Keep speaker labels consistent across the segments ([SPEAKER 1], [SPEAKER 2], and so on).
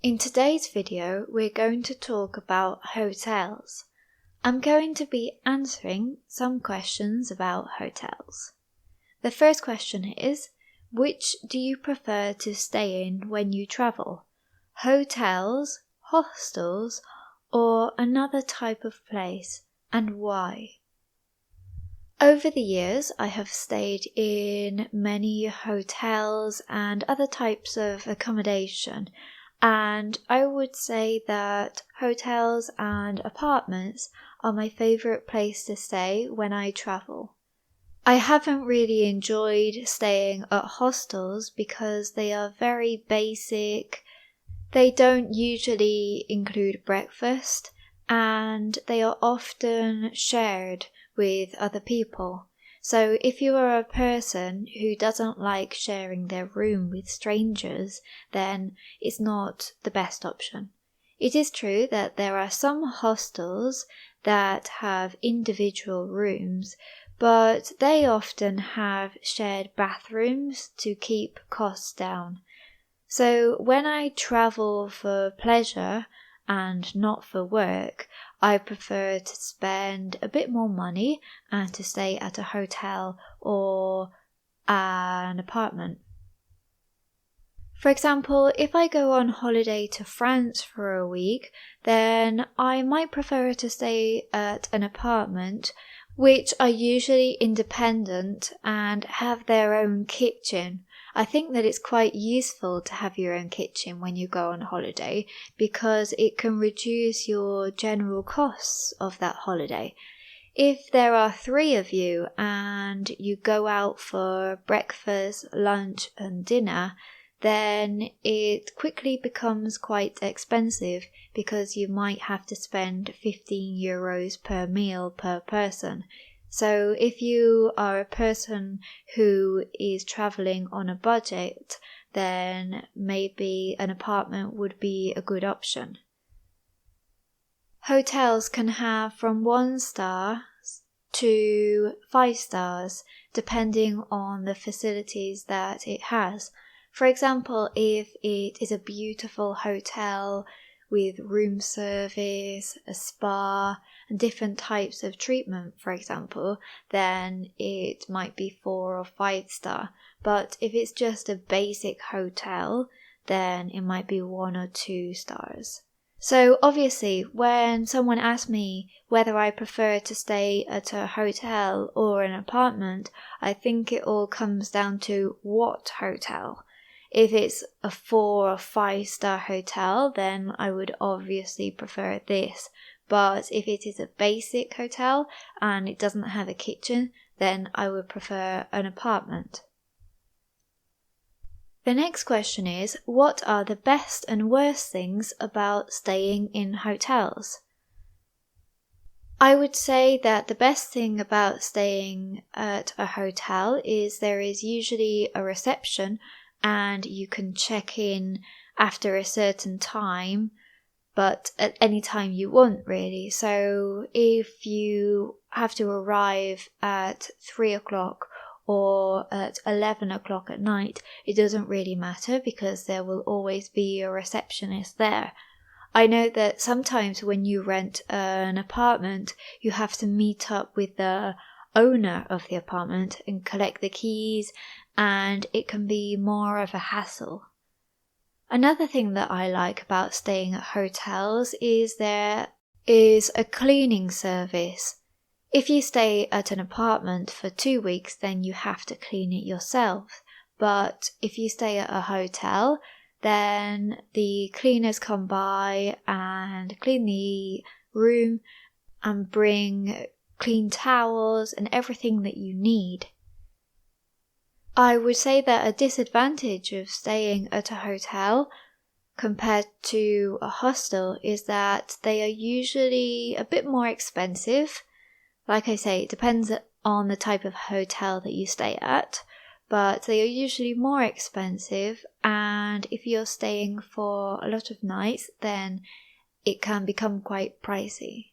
[SPEAKER 1] In today's video, we're going to talk about hotels. I'm going to be answering some questions about hotels. The first question is, which do you prefer to stay in when you travel? Hotels, hostels, or another type of place, and why? Over the years, I have stayed in many hotels and other types of accommodation, and I would say that hotels and apartments are my favourite place to stay when I travel. I haven't really enjoyed staying at hostels because they are very basic. They don't usually include breakfast, and they are often shared with other people. So if you are a person who doesn't like sharing their room with strangers, then it's not the best option. It is true that there are some hostels that have individual rooms, but they often have shared bathrooms to keep costs down. So when I travel for pleasure and not for work, I prefer to spend a bit more money and to stay at a hotel or an apartment. For example, if I go on holiday to France for a week, then I might prefer to stay at an apartment which are usually independent and have their own kitchen. I think that it's quite useful to have your own kitchen when you go on holiday because it can reduce your general costs of that holiday. If there are 3 of you and you go out for breakfast, lunch and dinner, then it quickly becomes quite expensive because you might have to spend €15 per meal per person. So if you are a person who is traveling on a budget, then maybe an apartment would be a good option. Hotels can have from 1 star to 5 stars depending on the facilities that it has. For example, if it is a beautiful hotel with room service, a spa, and different types of treatment, for example, then it might be 4 or 5 star. But if it's just a basic hotel, then it might be 1 or 2 stars. So obviously, when someone asks me whether I prefer to stay at a hotel or an apartment, I think it all comes down to what hotel. If it's a 4 or 5 star hotel, then I would obviously prefer this. But if it is a basic hotel and it doesn't have a kitchen, then I would prefer an apartment. The next question is, what are the best and worst things about staying in hotels? I would say that the best thing about staying at a hotel is there is usually a reception and you can check in after a certain time, but at any time you want really. So if you have to arrive at 3 o'clock or at 11 o'clock at night, it doesn't really matter because there will always be a receptionist there. I know that sometimes when you rent an apartment, you have to meet up with the owner of the apartment and collect the keys, and it can be more of a hassle. Another thing that I like about staying at hotels is there is a cleaning service. If you stay at an apartment for 2 weeks, then you have to clean it yourself. But if you stay at a hotel, then the cleaners come by and clean the room and bring clean towels and everything that you need. I would say that a disadvantage of staying at a hotel compared to a hostel is that they are usually a bit more expensive. Like I say, it depends on the type of hotel that you stay at, but they are usually more expensive, and if you're staying for a lot of nights, then it can become quite pricey.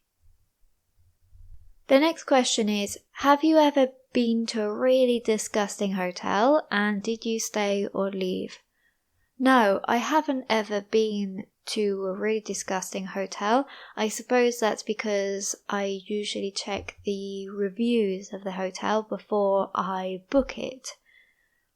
[SPEAKER 1] The next question is, have you ever been to a really disgusting hotel and did you stay or leave? No, I haven't ever been to a really disgusting hotel. I suppose that's because I usually check the reviews of the hotel before I book it.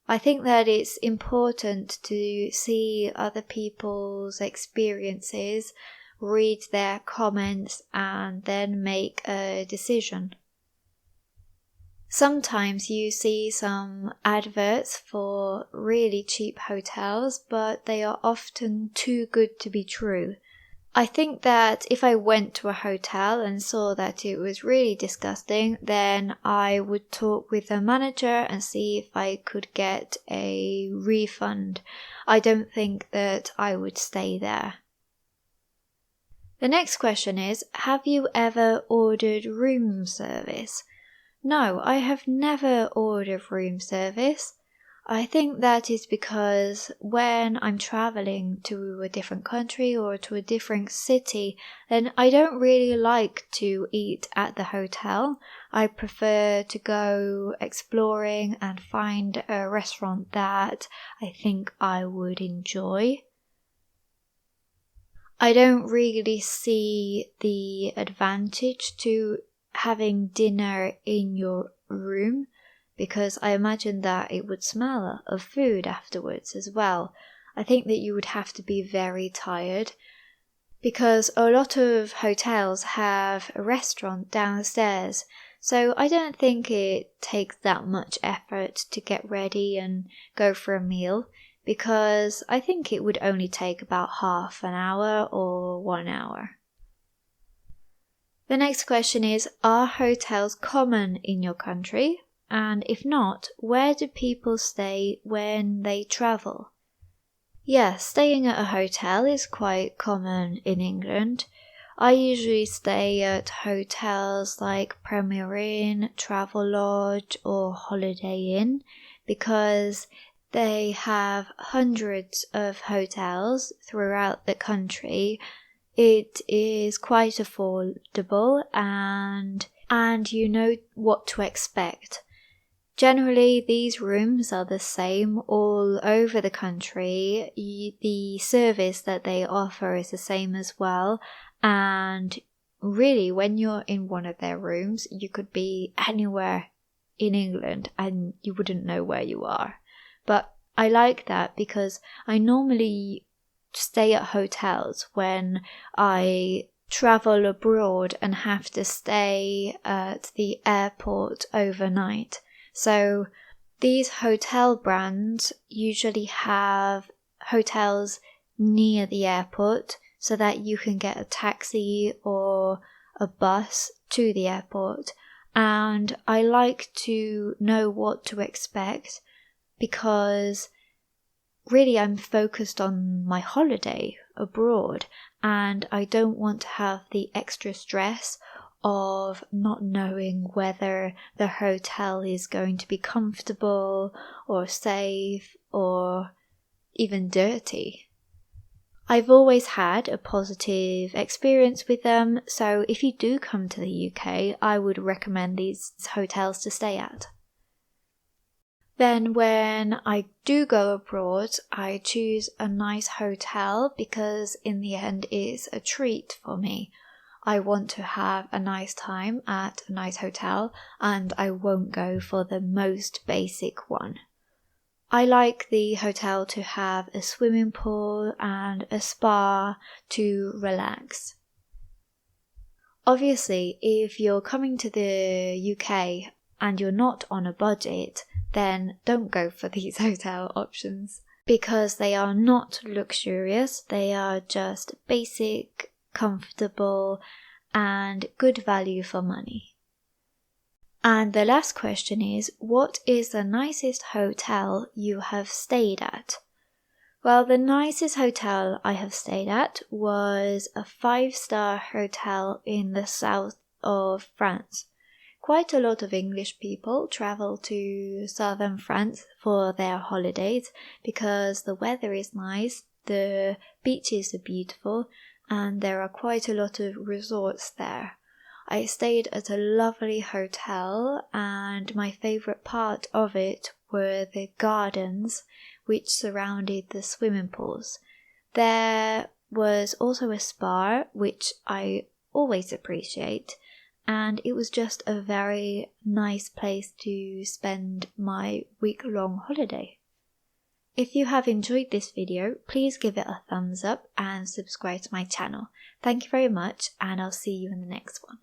[SPEAKER 1] I think that it's important to see other people's experiences, read their comments, and then make a decision. Sometimes you see some adverts for really cheap hotels, but they are often too good to be true. I think that if I went to a hotel and saw that it was really disgusting, then I would talk with the manager and see if I could get a refund. I don't think that I would stay there. The next question is, have you ever ordered room service? No, I have never ordered room service. I think that is because when I'm traveling to a different country or to a different city, then I don't really like to eat at the hotel. I prefer to go exploring and find a restaurant that I think I would enjoy. I don't really see the advantage to having dinner in your room, because I imagine that it would smell of food afterwards as well. I think that you would have to be very tired, because a lot of hotels have a restaurant downstairs, so I don't think it takes that much effort to get ready and go for a meal, because I think it would only take about half an hour or 1 hour. The next question is, are hotels common in your country? And if not, where do people stay when they travel? Yes, staying at a hotel is quite common in England. I usually stay at hotels like Premier Inn, Travelodge or Holiday Inn because they have hundreds of hotels throughout the country. It is quite affordable and you know what to expect. Generally, these rooms are the same all over the country. The service that they offer is the same as well. And really, when you're in one of their rooms, you could be anywhere in England and you wouldn't know where you are. But I like that because I normally stay at hotels when I travel abroad and have to stay at the airport overnight. So these hotel brands usually have hotels near the airport so that you can get a taxi or a bus to the airport. And I like to know what to expect because really I'm focused on my holiday abroad and I don't want to have the extra stress of not knowing whether the hotel is going to be comfortable or safe or even dirty. I've always had a positive experience with them, so if you do come to the UK, I would recommend these hotels to stay at. Then when I do go abroad, I choose a nice hotel because in the end it's a treat for me. I want to have a nice time at a nice hotel and I won't go for the most basic one. I like the hotel to have a swimming pool and a spa to relax. Obviously, if you're coming to the UK and you're not on a budget, then don't go for these hotel options because they are not luxurious, they are just basic, comfortable, and good value for money. And the last question is, what is the nicest hotel you have stayed at? Well, the nicest hotel I have stayed at was a 5-star hotel in the south of France. Quite a lot of English people travel to southern France for their holidays because the weather is nice, the beaches are beautiful, and there are quite a lot of resorts there. I stayed at a lovely hotel and my favourite part of it were the gardens which surrounded the swimming pools. There was also a spa, which I always appreciate, and it was just a very nice place to spend my week-long holiday. If you have enjoyed this video, please give it a thumbs up and subscribe to my channel. Thank you very much, and I'll see you in the next one.